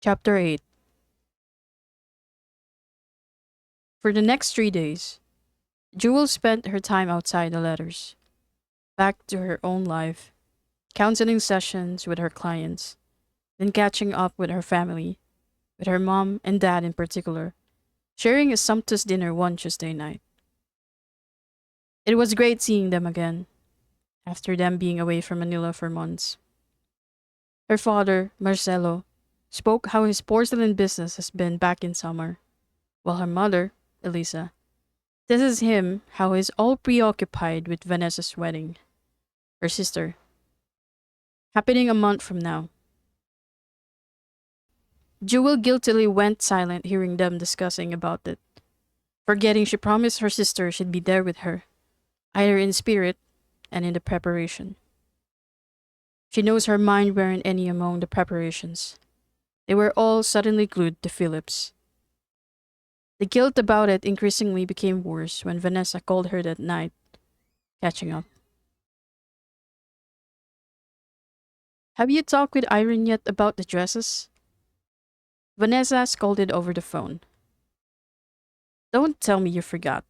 Chapter 8. For the next 3 days, Jewel spent her time outside the letters, back to her own life, counseling sessions with her clients, then catching up with her family, with her mom and dad in particular, sharing a sumptuous dinner one Tuesday night. It was great seeing them again, after them being away from Manila for months. Her father, Marcelo, spoke how his porcelain business has been back in summer, while her mother, Elisa, this is him how he's all preoccupied with Vanessa's wedding, her sister, happening a month from now. Jewel guiltily went silent hearing them discussing about it, forgetting she promised her sister she'd be there with her, either in spirit and in the preparation. She knows her mind weren't any among the preparations. They were all suddenly glued to Philip's. The guilt about it increasingly became worse when Vanessa called her that night, catching up. Have you talked with Irene yet about the dresses? Vanessa scolded over the phone. Don't tell me you forgot.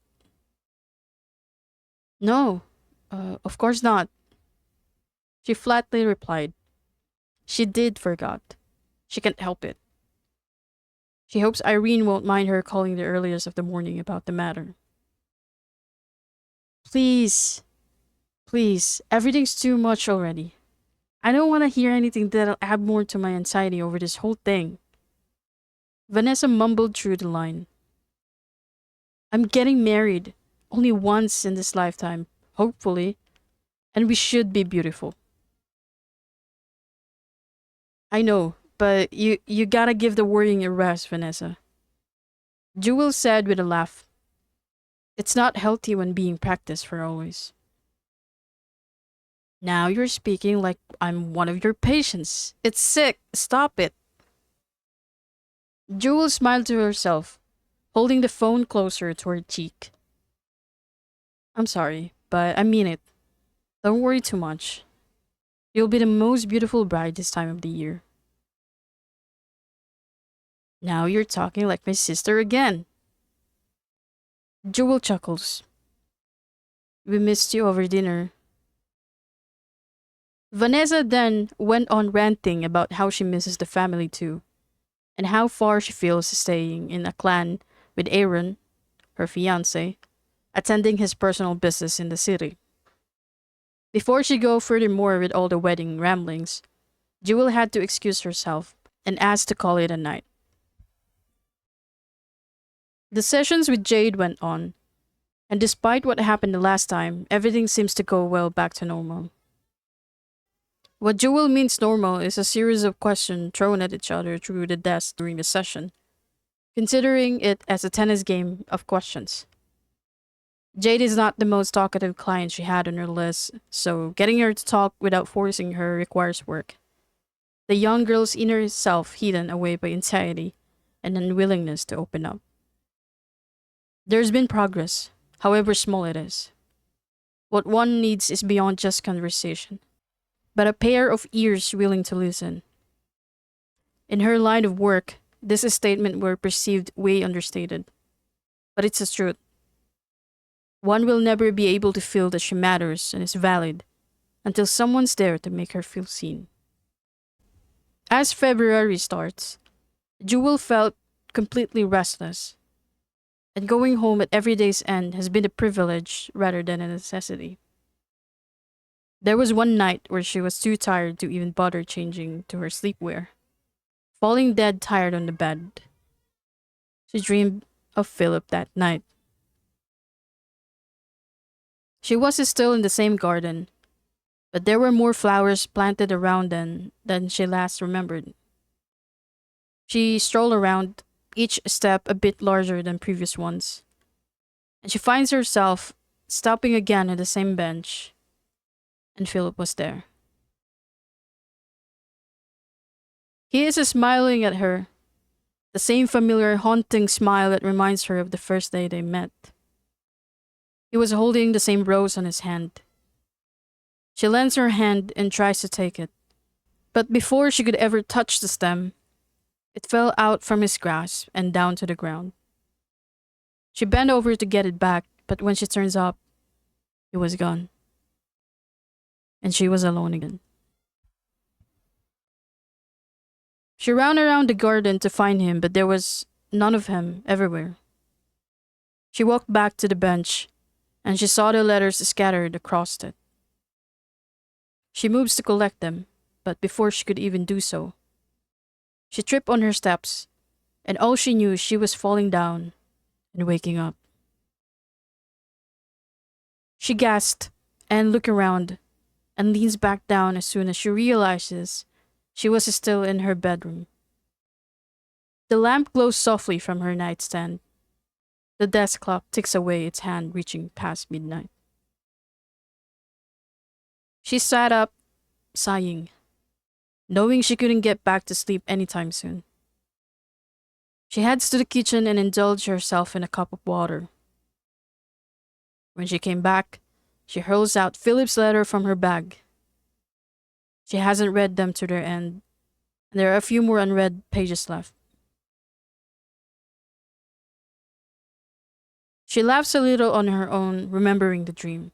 No, of course not. She flatly replied. She did forgot. She can't help it. She hopes Irene won't mind her calling the earliest of the morning about the matter. Please, please, everything's too much already. I don't want to hear anything that'll add more to my anxiety over this whole thing. Vanessa mumbled through the line. I'm getting married. Only once in this lifetime, hopefully. And we should be beautiful. I know, but you gotta give the worrying a rest, Vanessa. Jewel said with a laugh. It's not healthy when being practiced for always. Now you're speaking like I'm one of your patients. It's sick. Stop it. Jewel smiled to herself, holding the phone closer to her cheek. I'm sorry, but I mean it. Don't worry too much. You'll be the most beautiful bride this time of the year. Now you're talking like my sister again. Jewel chuckles. We missed you over dinner. Vanessa then went on ranting about how she misses the family too, and how far she feels staying in a clan with Aaron, her fiance, attending his personal business in the city. Before she go furthermore with all the wedding ramblings, Jewel had to excuse herself and asked to call it a night. The sessions with Jade went on, and despite what happened the last time, everything seems to go well back to normal. What Jewel means normal is a series of questions thrown at each other through the desk during the session, considering it as a tennis game of questions. Jade is not the most talkative client she had on her list, so getting her to talk without forcing her requires work. The young girl's inner self hidden away by anxiety and unwillingness to open up. There's been progress, however small it is. What one needs is beyond just conversation, but a pair of ears willing to listen. In her line of work, this statement were perceived way understated, but it's the truth. One will never be able to feel that she matters and is valid until someone's there to make her feel seen. As February starts, Jewel felt completely restless, and going home at every day's end has been a privilege rather than a necessity. There was one night where she was too tired to even bother changing to her sleepwear, falling dead tired on the bed. She dreamed of Philip that night. She was still in the same garden, but there were more flowers planted around than she last remembered. She strolled around, each step a bit larger than previous ones, and she finds herself stopping again at the same bench, and Philip was there. He is smiling at her, the same familiar haunting smile that reminds her of the first day they met. He was holding the same rose on his hand. She lends her hand and tries to take it, but before she could ever touch the stem, It fell out from his grasp and down to the ground. She bent over to get it back, but when she turns up, it was gone, and she was alone again. She ran around the garden to find him, but there was none of him everywhere. She walked back to the bench, and she saw the letters scattered across it. She moves to collect them, but before she could even do so, she tripped on her steps, and all she knew she was falling down and waking up. She gasped and looked around and leans back down as soon as she realizes she was still in her bedroom. The lamp glows softly from her nightstand. The desk clock ticks away, its hand reaching past midnight. She sat up, sighing, knowing she couldn't get back to sleep anytime soon. She heads to the kitchen and indulged herself in a cup of water. When she came back, she hurls out Philip's letter from her bag. She hasn't read them to their end, and there are a few more unread pages left. She laughs a little on her own, remembering the dream.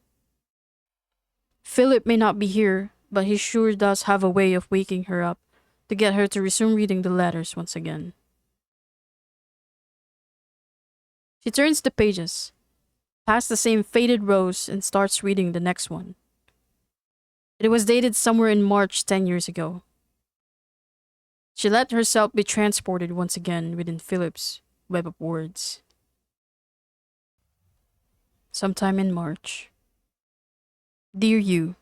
Philip may not be here, but he sure does have a way of waking her up to get her to resume reading the letters once again. She turns the pages, past the same faded rows, and starts reading the next one. It was dated somewhere in March 10 years ago. She let herself be transported once again within Philip's web of words. Sometime in March. Dear you,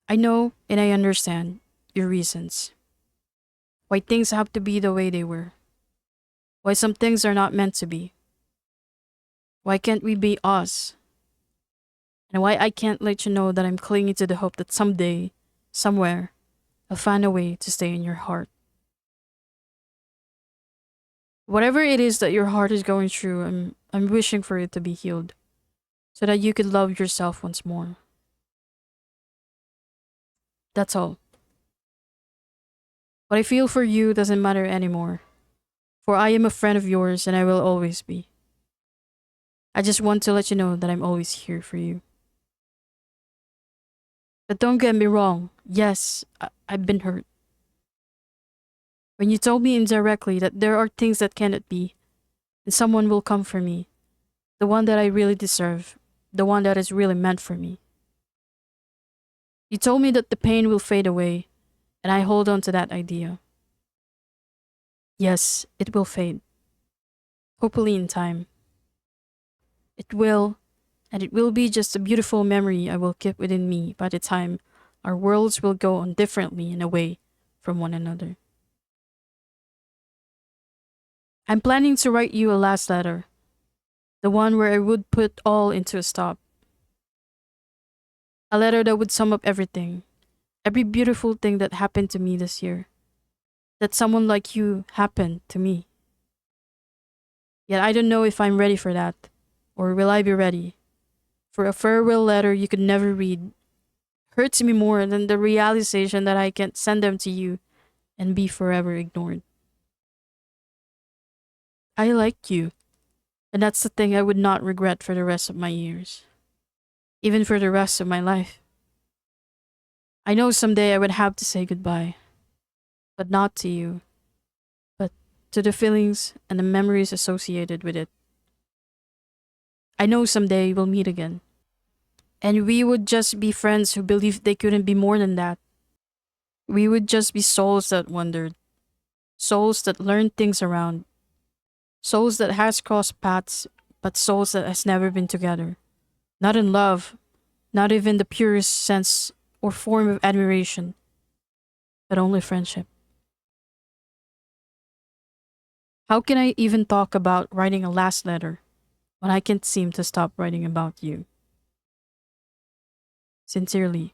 I know and I understand your reasons. Why things have to be the way they were. Why some things are not meant to be. Why can't we be us? And why I can't let you know that I'm clinging to the hope that someday, somewhere, I'll find a way to stay in your heart. Whatever it is that your heart is going through, I'm wishing for it to be healed, so that you could love yourself once more. That's all. What I feel for you doesn't matter anymore, for I am a friend of yours and I will always be. I just want to let you know that I'm always here for you. But don't get me wrong, yes, I've been hurt. When you told me indirectly that there are things that cannot be, and someone will come for me, the one that I really deserve, the one that is really meant for me. You told me that the pain will fade away, and I hold on to that idea. Yes, it will fade. Hopefully in time. It will, and it will be just a beautiful memory I will keep within me by the time our worlds will go on differently and away from one another. I'm planning to write you a last letter, the one where I would put all into a stop. A letter that would sum up everything, every beautiful thing that happened to me this year, that someone like you happened to me. Yet I don't know if I'm ready for that, or will I be ready? For a farewell letter you could never read hurts me more than the realization that I can't send them to you and be forever ignored. I like you, and that's the thing I would not regret for the rest of my years, even for the rest of my life. I know someday I would have to say goodbye, but not to you, but to the feelings and the memories associated with it. I know someday we'll meet again, and we would just be friends who believed they couldn't be more than that. We would just be souls that wondered, souls that learned things around, souls that has crossed paths, but souls that has never been together. Not in love, not even the purest sense or form of admiration, but only friendship. How can I even talk about writing a last letter when I can't seem to stop writing about you? Sincerely,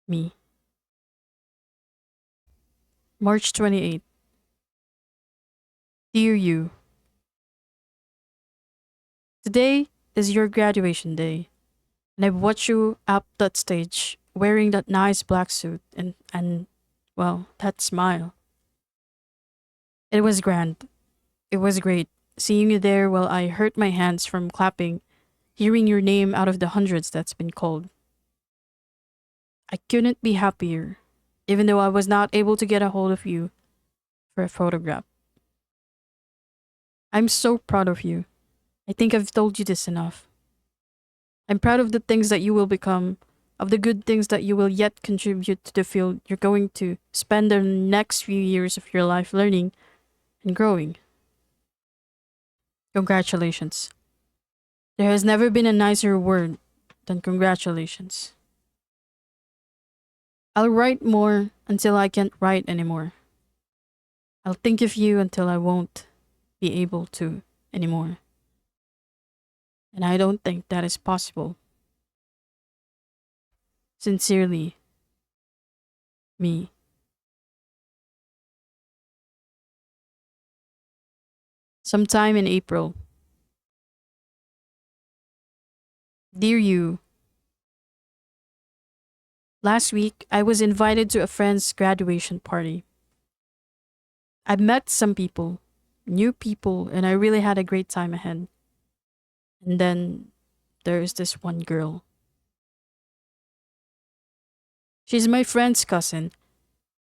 me. March 28th. Dear you, today is your graduation day, and I've watched you up that stage wearing that nice black suit and Well, that smile. It was grand. It was great. Seeing you there while I hurt my hands from clapping, hearing your name out of the hundreds that's been called. I couldn't be happier, even though I was not able to get a hold of you for a photograph. I'm so proud of you. I think I've told you this enough. I'm proud of the things that you will become, of the good things that you will yet contribute to the field you're going to spend the next few years of your life learning and growing. Congratulations. There has never been a nicer word than congratulations. I'll write more until I can't write anymore. I'll think of you until I won't be able to anymore. And I don't think that is possible. Sincerely, me. Sometime in April. Dear you, last week I was invited to a friend's graduation party. I met some people, new people, and I really had a great time ahead. And then there's this one girl. She's my friend's cousin,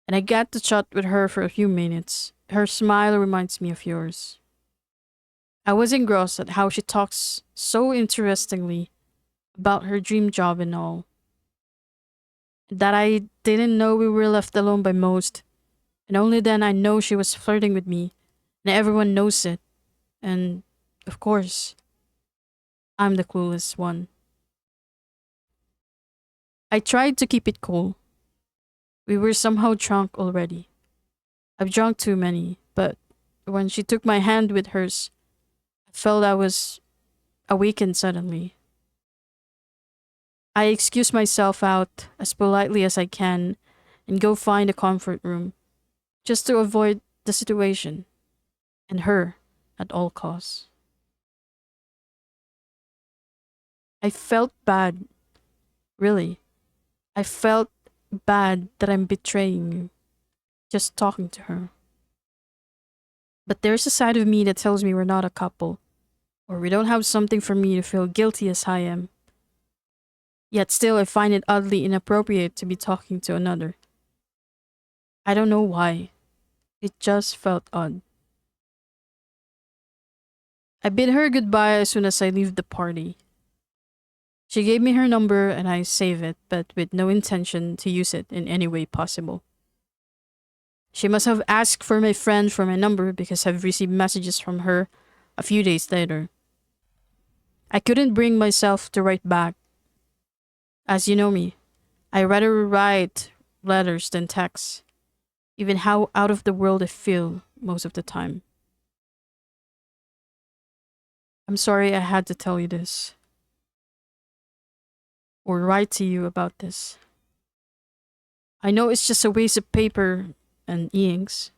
and I got to chat with her for a few minutes. Her smile reminds me of yours. I was engrossed at how she talks so interestingly about her dream job and all. That I didn't know we were left alone by most, and only then I know she was flirting with me, and everyone knows it. And, of course, I'm the clueless one. I tried to keep it cool. We were somehow drunk already. I've drunk too many, but when she took my hand with hers, I felt I was awakened suddenly. I excuse myself out as politely as I can and go find a comfort room, just to avoid the situation and her at all costs. I felt bad, really. I felt bad that I'm betraying you, just talking to her. But there's a side of me that tells me we're not a couple, or we don't have something for me to feel guilty as I am. Yet still, I find it oddly inappropriate to be talking to another. I don't know why. It just felt odd. I bid her goodbye as soon as I leave the party. She gave me her number and I save it, but with no intention to use it in any way possible. She must have asked for my friend for my number because I've received messages from her a few days later. I couldn't bring myself to write back. As you know me, I rather write letters than texts, even how out of the world I feel most of the time. I'm sorry I had to tell you this, or write to you about this. I know it's just a waste of paper and inks,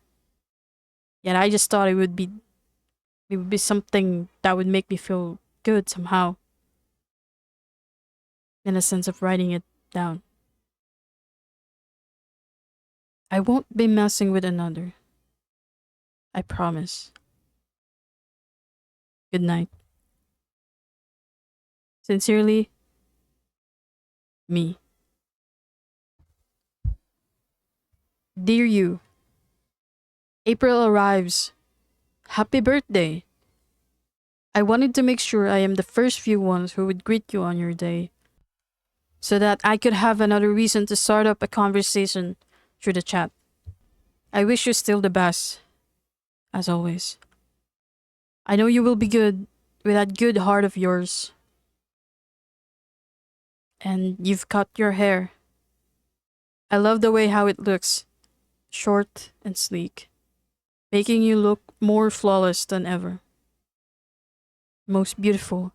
yet I just thought it would be something that would make me feel good somehow, in a sense of writing it down. I won't be messing with another. I promise. Good night. Sincerely, me. Dear you, April arrives. Happy birthday. I wanted to make sure I am the first few ones who would greet you on your day, so that I could have another reason to start up a conversation through the chat. I wish you still the best, as always. I know you will be good with that good heart of yours. And you've cut your hair. I love the way how it looks, short and sleek, making you look more flawless than ever. Most beautiful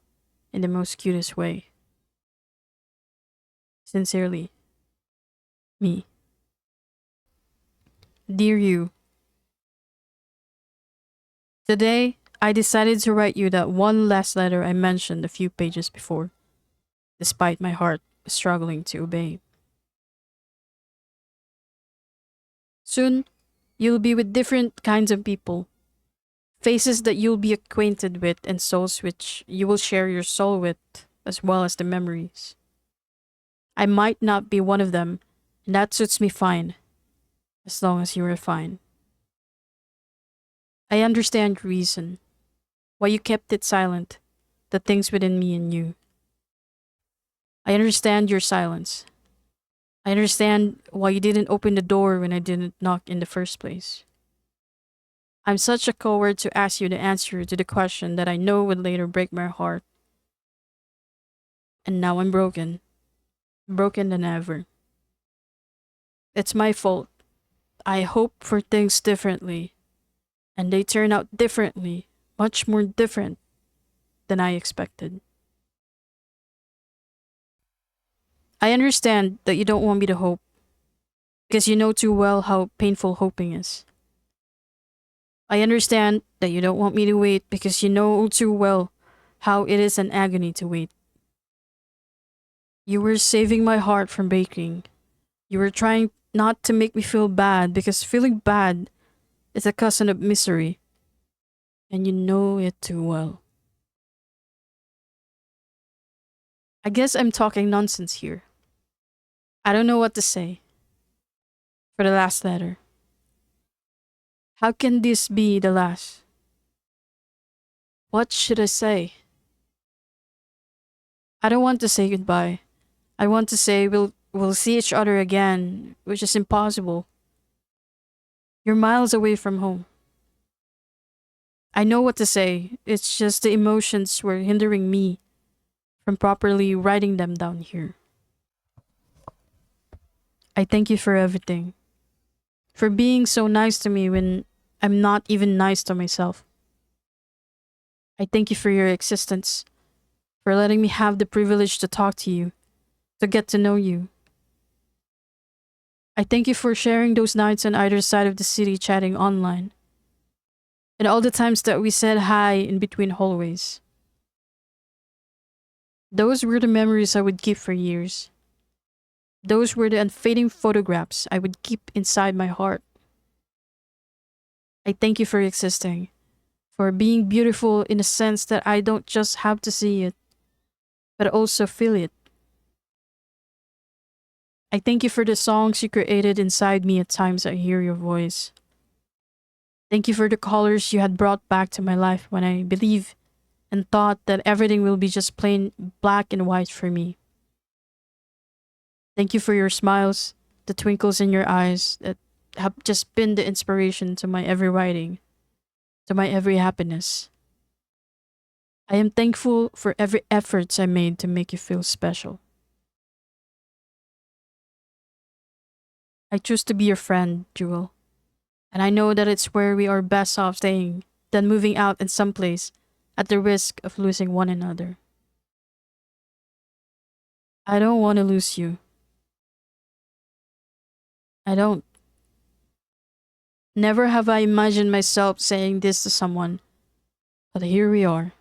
in the most cutest way. Sincerely, me. Dear you, today I decided to write you that one last letter I mentioned a few pages before, despite my heart struggling to obey. Soon, you'll be with different kinds of people, faces that you'll be acquainted with, and souls which you will share your soul with, as well as the memories. I might not be one of them, and that suits me fine, as long as you are fine. I understand your reason, why you kept it silent, the things within me and you. I understand your silence. I understand why you didn't open the door when I didn't knock in the first place. I'm such a coward to ask you the answer to the question that I know would later break my heart. And now I'm broken. Broken than ever. It's my fault. I hope for things differently. And they turn out differently. Much more different than I expected. I understand that you don't want me to hope. Because you know too well how painful hoping is. I understand that you don't want me to wait because you know too well how it is an agony to wait. You were saving my heart from breaking. You were trying not to make me feel bad because feeling bad is a cousin of misery. And you know it too well. I guess I'm talking nonsense here. I don't know what to say for the last letter. How can this be the last? What should I say? I don't want to say goodbye. I want to say we'll see each other again, which is impossible. You're miles away from home. I know what to say. It's just the emotions were hindering me from properly writing them down here. I thank you for everything. For being so nice to me when I'm not even nice to myself. I thank you for your existence, for letting me have the privilege to talk to you, to get to know you. I thank you for sharing those nights on either side of the city chatting online, and all the times that we said hi in between hallways. Those were the memories I would keep for years. Those were the unfading photographs I would keep inside my heart. I thank you for existing, for being beautiful in a sense that I don't just have to see it, but also feel it. I thank you for the songs you created inside me at times I hear your voice. Thank you for the colors you had brought back to my life when I believed and thought that everything will be just plain black and white for me. Thank you for your smiles, the twinkles in your eyes that have just been the inspiration to my every writing, to my every happiness. I am thankful for every efforts I made to make you feel special. I choose to be your friend, Jewel, and I know that it's where we are best off staying than moving out in some place at the risk of losing one another. I don't want to lose you. I don't. Never have I imagined myself saying this to someone, but here we are.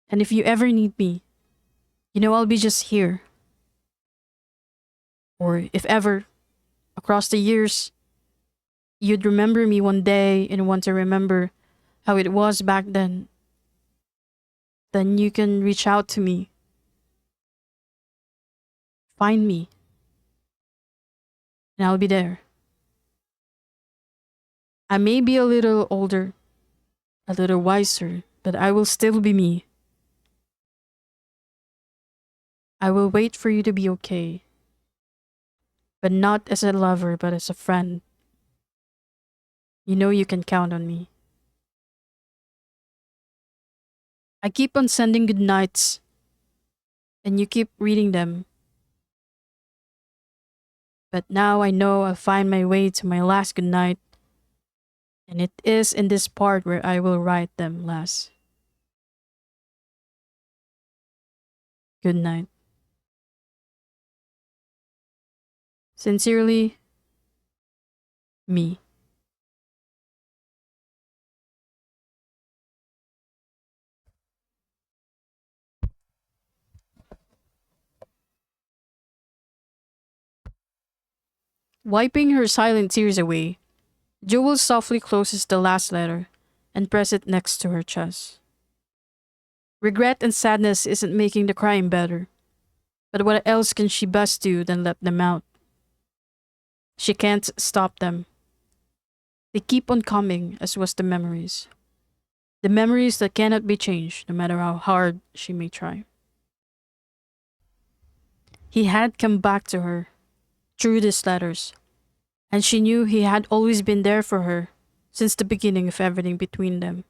And if you ever need me, you know I'll be just here. Or if ever, across the years, you'd remember me one day and want to remember how it was back then you can reach out to me. Find me, and I'll be there. I may be a little older, a little wiser, but I will still be me. I will wait for you to be okay, but not as a lover, but as a friend. You know you can count on me. I keep on sending good nights, and you keep reading them. But now I know I'll find my way to my last good night, and it is in this part where I will write them last. Good night. Sincerely, me. Wiping her silent tears away, Jewel softly closes the last letter and presses it next to her chest. Regret and sadness isn't making the crying better, but what else can she best do than let them out? She can't stop them. They keep on coming, as was the memories. The memories that cannot be changed, no matter how hard she may try. He had come back to her through these letters, and she knew he had always been there for her since the beginning of everything between them.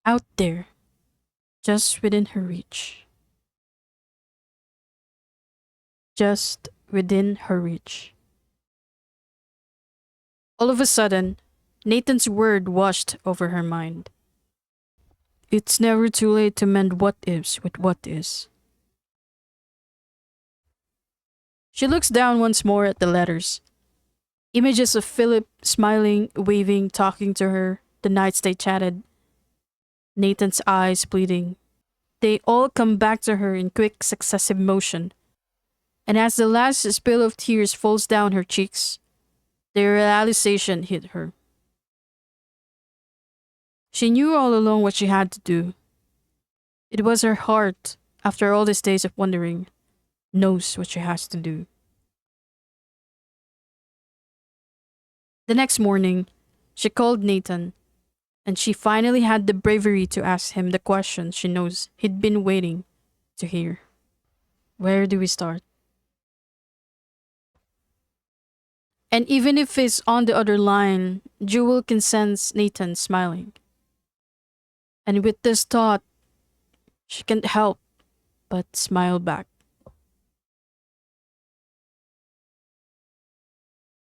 Out there, just within her reach. Just within her reach. All of a sudden, Nathan's word washed over her mind. It's never too late to mend what ifs with what is. She looks down once more at the letters. Images of Philip smiling, waving, talking to her, the nights they chatted, Nathan's eyes bleeding. They all come back to her in quick, successive motion. And as the last spill of tears falls down her cheeks, the realization hit her. She knew all along what she had to do. It was her heart, after all these days of wondering, knows what she has to do. The next morning, she called Nathan, and she finally had the bravery to ask him the question she knows he'd been waiting to hear. Where do we start? And even if he's on the other line, Jewel can sense Nathan smiling. And with this thought, she can't help but smile back.